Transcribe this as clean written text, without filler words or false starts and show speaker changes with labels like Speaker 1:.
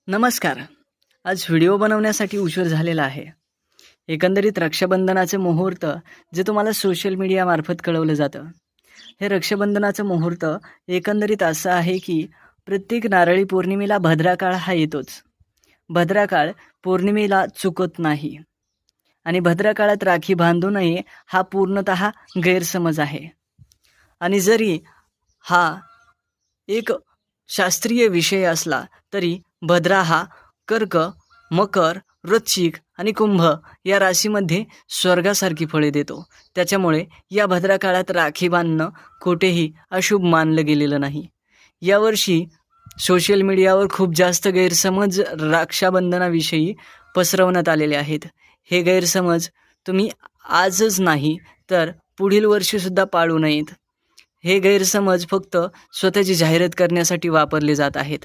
Speaker 1: नमस्कार. आज व्हिडिओ बनवण्यासाठी उशीर झालेला आहे. एकंदरीत रक्षाबंधनाचे मुहूर्त जे तुम्हाला सोशल मीडियामार्फत कळवलं जातं. हे रक्षाबंधनाचं मुहूर्त एकंदरीत असं आहे की प्रत्येक नारळी पौर्णिमेला भद्रा काळ हा येतोच. भद्रा काळ पौर्णिमेला चुकत नाही आणि भद्रा काळात राखी बांधू नये हा पूर्णतः गैरसमज आहे. आणि जरी हा एक शास्त्रीय विषय असला तरी भद्रा हा कर्क, मकर, वृश्चिक आणि कुंभ या राशीमध्ये स्वर्गासारखी फळे देतो. त्याच्यामुळे या भद्रा काळात राखी बांधणं कोठेही अशुभ मानलं गेलेलं नाही. यावर्षी सोशल मीडियावर खूप जास्त गैरसमज रक्षाबंधनाविषयी पसरवण्यात आलेले आहेत. हे गैरसमज तुम्ही आजच नाही तर पुढील वर्षीसुद्धा पाळू नयेत. हे गैरसमज फक्त स्वतःची जाहिरात करण्यासाठी वापरले जात आहेत.